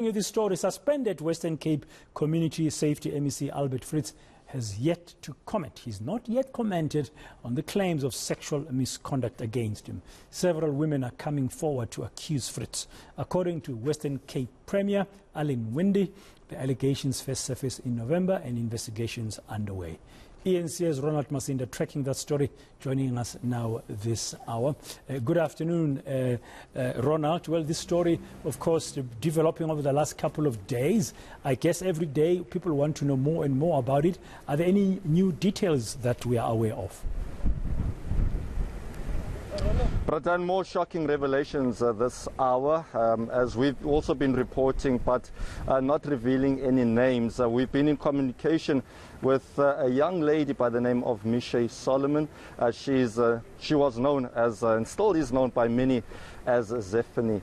This story, suspended Western Cape Community Safety MEC Albert Fritz has yet to comment. He's not yet commented on the claims of sexual misconduct against him. Several women are coming forward to accuse Fritz. According to Western Cape Premier Alan Winde, the allegations first surfaced in November and investigations underway. eNCA's Ronald Masinda tracking that story, joining us now this hour. Good afternoon, Ronald. Well, this story, of course, developing over the last couple of days. I guess every day people want to know more and more about it. Are there any new details that we are aware of? But more shocking revelations this hour, as we've also been reporting, but not revealing any names. We've been in communication with a young lady by the name of Mishay Solomon. She was known as, and still is known by many, as Zephany.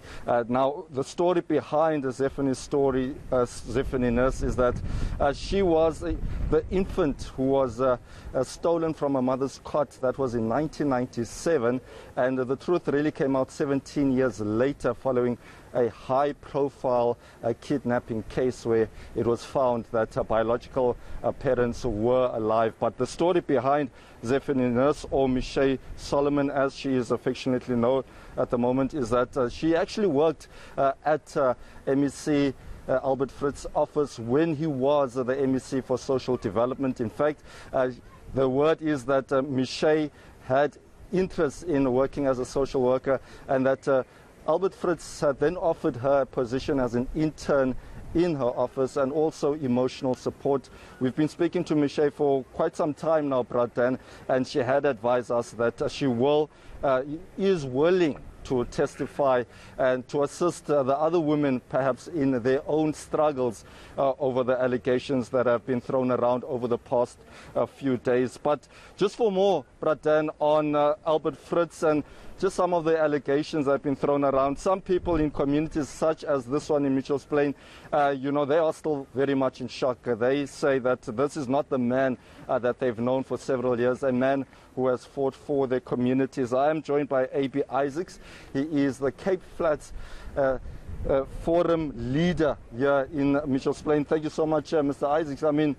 Now, the story behind Zephany's story, Zephany nurse, is that she was the infant who was stolen from her mother's cot. That was in 1997, and the truth really came out 17 years later following a high-profile kidnapping case where it was found that her biological parents were alive. But the story behind Zephany nurse, or Mishay Solomon as she is affectionately known at the moment, is that she actually worked at MEC Albert Fritz's office when he was the MEC for Social Development. In fact, the word is that Mishay had interest in working as a social worker, and that Albert Fritz had then offered her a position as an intern in her office and also emotional support. We've been speaking to Mishay for quite some time now, Bradan, and she had advised us that she is willing to testify and to assist the other women perhaps in their own struggles over the allegations that have been thrown around over the past few days. But just for more, Bradan, on Albert Fritz and just some of the allegations that have been thrown around, some people in communities such as this one in Mitchell's Plain, they are still very much in shock. They say that this is not the man that they've known for several years, a man who has fought for their communities. I am joined by A.B. Isaacs. He is the Cape Flats Forum leader here in Mitchell's Plain. Thank you so much, Mr. Isaacs. I mean,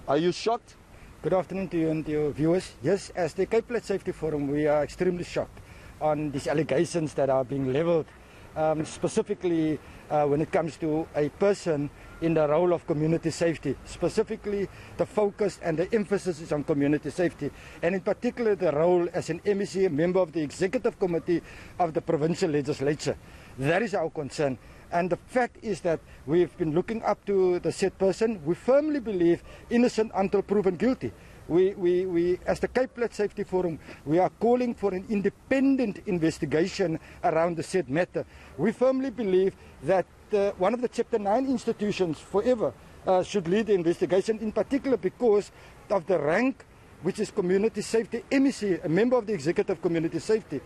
are you shocked? Good afternoon to you and to your viewers. Yes, as the Cape Flats Safety Forum, we are extremely shocked on these allegations that are being leveled, specifically when it comes to a person in the role of community safety. Specifically, the focus and the emphasis is on community safety, and in particular the role as an MEC, a member of the Executive Committee of the Provincial Legislature. That is our concern. And the fact is that we've been looking up to the said person. We firmly believe innocent until proven guilty. We, as the Cape Flats Safety Forum, we are calling for an independent investigation around the said matter. We firmly believe that one of the Chapter 9 institutions forever should lead the investigation, in particular because of the rank, which is community safety, MEC, a member of the Executive Community Safety.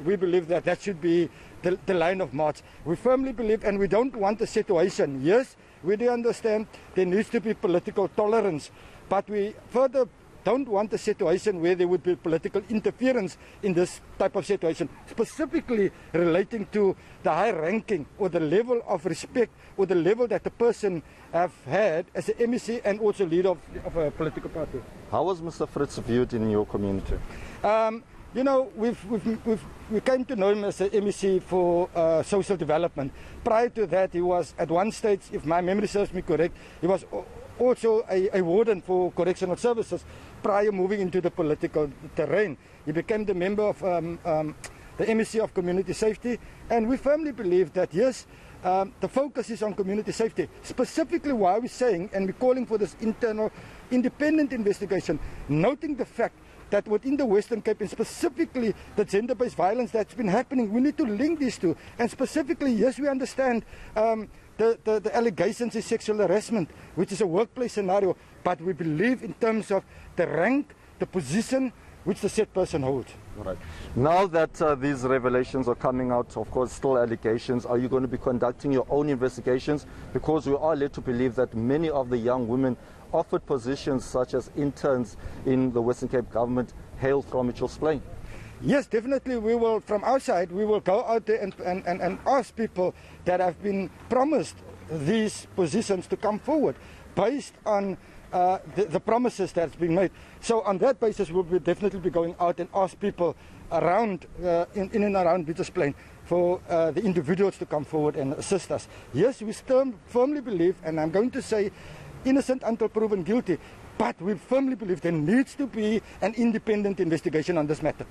We believe that that should be the line of march. We firmly believe, and we don't want a situation. Yes, we do understand there needs to be political tolerance, but we further don't want a situation where there would be political interference in this type of situation, specifically relating to the high ranking or the level of respect or the level that the person have had as an MEC and also leader of a political party. How was Mr. Fritz viewed in your community? You know, we came to know him as an MEC for social development. Prior to that, he was at one stage, if my memory serves me correct, he was also a warden for correctional services prior moving into the political terrain. He became the member of the MEC of Community Safety, and we firmly believe that, yes, the focus is on community safety. Specifically why we're saying, and we're calling for this internal independent investigation, noting the fact that within the Western Cape, and specifically the gender-based violence that's been happening, we need to link these two. And specifically, yes, we understand the allegations is sexual harassment, which is a workplace scenario, but we believe in terms of the rank, the position which the said person holds. All right. Now that these revelations are coming out, of course, still allegations, are you going to be conducting your own investigations? Because we are led to believe that many of the young women offered positions such as interns in the Western Cape government hail from Mitchell's Plain. Yes, definitely we will, from our side, we will go out there and ask people that have been promised these positions to come forward based on the promises that's been made. So on that basis, we'll definitely be going out and ask people around, in and around Mitchells Plain for the individuals to come forward and assist us. Yes, we still firmly believe, and I'm going to say innocent until proven guilty, but we firmly believe there needs to be an independent investigation on this matter.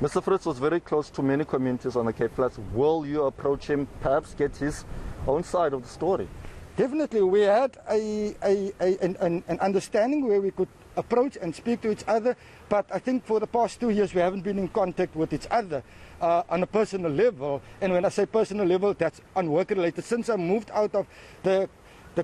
Mr. Fritz was very close to many communities on the Cape Flats. Will you approach him, perhaps get his own side of the story? Definitely. We had an understanding where we could approach and speak to each other, but I think for the past 2 years we haven't been in contact with each other on a personal level. And when I say personal level, that's on work-related. Since I moved out of the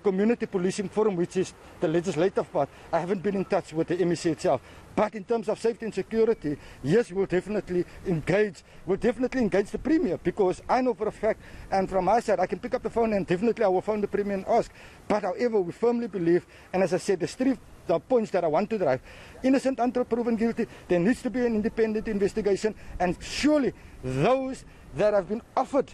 community policing forum, which is the legislative part, I haven't been in touch with the MEC itself. But in terms of safety and security, yes, we'll definitely engage the Premier, because I know for a fact, and from my side, I can pick up the phone and definitely I will phone the Premier and ask. But however, we firmly believe, and as I said, there's three points that I want to drive. Innocent until proven guilty, there needs to be an independent investigation, and surely those that have been offered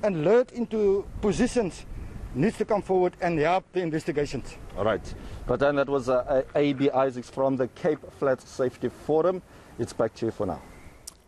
and lured into positions needs to come forward and help the investigations. All right. But then that was A.B. Isaacs from the Cape Flats Safety Forum. It's back to you for now.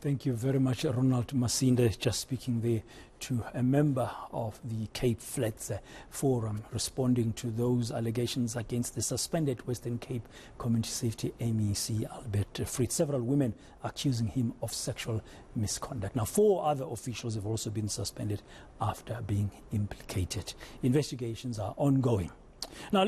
Thank you very much, Ronald Masinda, just speaking there to a member of the Cape Flats Forum, responding to those allegations against the suspended Western Cape Community Safety MEC, Albert Fritz. Several women accusing him of sexual misconduct. Now, 4 other officials have also been suspended after being implicated. Investigations are ongoing. Now,